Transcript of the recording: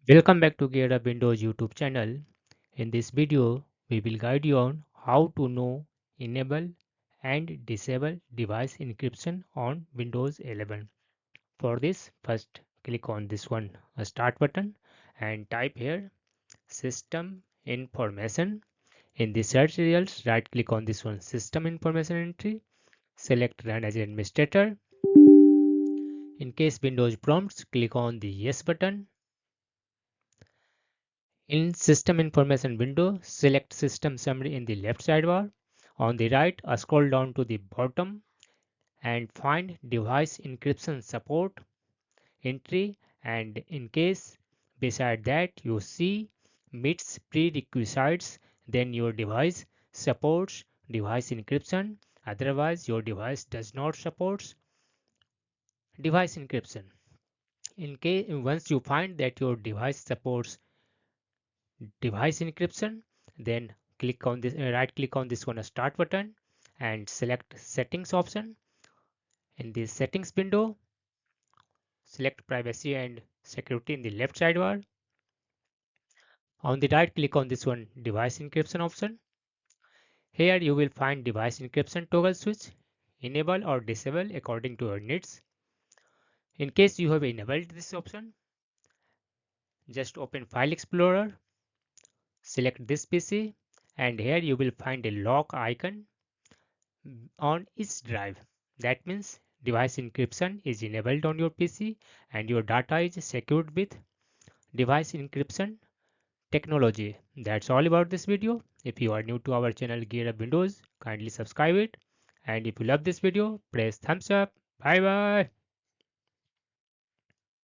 Welcome back to GearUpWindows YouTube channel. In this video, we will guide you on how to know, enable and disable device encryption on Windows 11. For this, first click on this one, a start button and type here system information. In the search results, right click on this one system information entry, select run as administrator. In case Windows prompts, click on the yes button. In System Information window, select System Summary in the left sidebar. On the right, scroll down to the bottom and find Device Encryption Support entry, and in case beside that you see meets prerequisites, then your device supports device encryption. Otherwise, your device does not support device encryption. In case once you find that your device supports device encryption, then click on this right click on this one start button and select settings option. In the settings window, select privacy and security in the left sidebar. On the right, click on this one device encryption option. Here you will find device encryption toggle switch, enable or disable according to your needs. In case you have enabled this option, just open file explorer, select this PC, and here you will find a lock icon on each drive. That means device encryption is enabled on your PC and your data is secured with device encryption technology. That's all about this video. If you are new to our channel Gear Up Windows, kindly subscribe it. And if you love this video, press thumbs up. Bye bye.